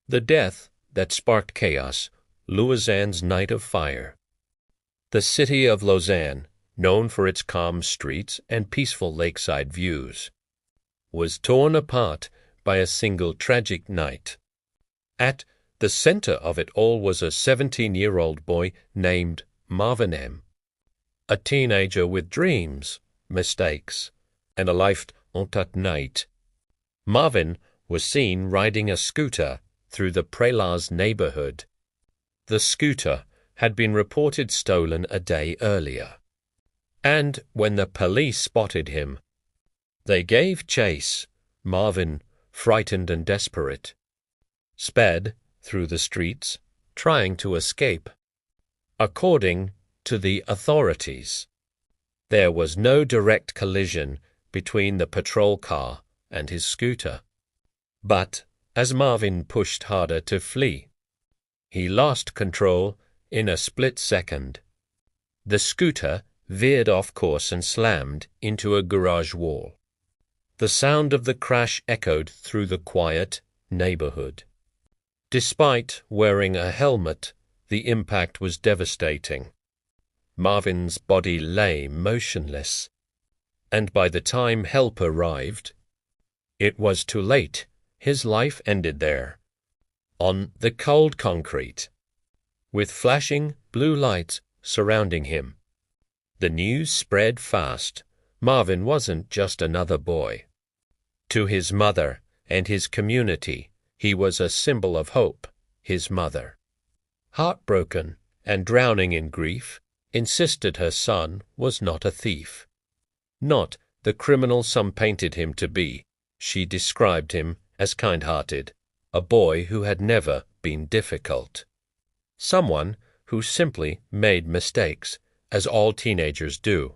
The death that sparked chaos, Lausanne's night of fire. The city of Lausanne, known for its calm streets and peaceful lakeside views, was torn apart by a single tragic night. At the center of it all was a 17-year-old boy named Marvin M., a teenager with dreams, mistakes, and a life on that night. Marvin was seen riding a scooter through the Prelaz neighborhood. The scooter had been reported stolen a day earlier, and when the police spotted him, they gave chase. Marvin, frightened and desperate, sped through the streets, trying to escape. According to the authorities, there was no direct collision between the patrol car and his scooter. But as Marvin pushed harder to flee, he lost control in a split second. The scooter veered off course and slammed into a garage wall. The sound of the crash echoed through the quiet neighborhood. Despite wearing a helmet, the impact was devastating. Marvin's body lay motionless, and by the time help arrived, it was too late. His life ended there, on the cold concrete, with flashing blue lights surrounding him. The news spread fast. Marvin wasn't just another boy. To his mother and his community, he was a symbol of hope. His mother, heartbroken and drowning in grief, insisted her son was not a thief, not the criminal some painted him to be. She described him as kind-hearted, a boy who had never been difficult, someone who simply made mistakes, as all teenagers do.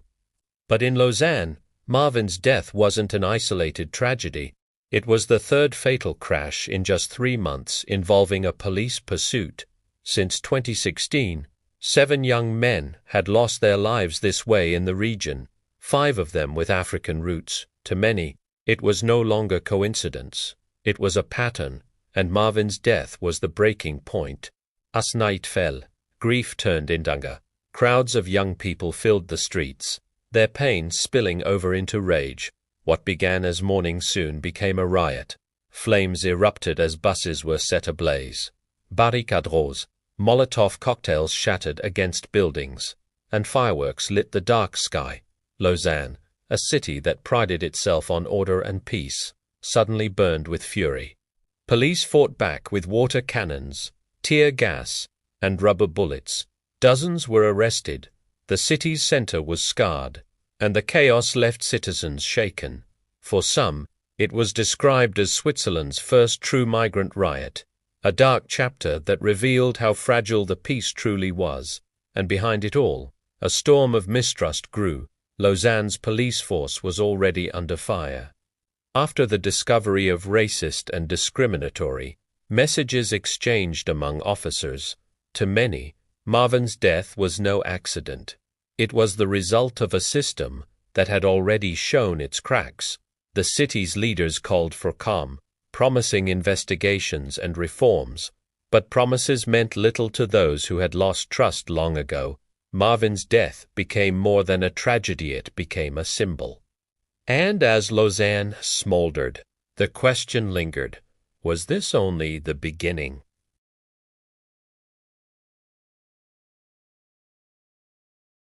But in Lausanne, Marvin's death wasn't an isolated tragedy. It was the third fatal crash in just 3 months involving a police pursuit. Since 2016, 7 young men had lost their lives this way in the region, 5 of them with African roots. To many, it was no longer coincidence. It was a pattern, and Marvin's death was the breaking point. As night fell, grief turned into anger. Crowds of young people filled the streets, their pain spilling over into rage. What began as mourning soon became a riot. Flames erupted as buses were set ablaze. Barricades roses, Molotov cocktails shattered against buildings, and fireworks lit the dark sky. Lausanne, a city that prided itself on order and peace, suddenly burned with fury. Police fought back with water cannons, tear gas, and rubber bullets. Dozens were arrested. The city's center was scarred, and the chaos left citizens shaken. For some, it was described as Switzerland's first true migrant riot, a dark chapter that revealed how fragile the peace truly was. And behind it all, a storm of mistrust grew. Lausanne's police force was already under fire. After the discovery of racist and discriminatory messages exchanged among officers, to many, Marvin's death was no accident. It was the result of a system that had already shown its cracks. The city's leaders called for calm, promising investigations and reforms, but promises meant little to those who had lost trust long ago. Marvin's death became more than a tragedy, it became a symbol. And as Lausanne smoldered, the question lingered, was this only the beginning?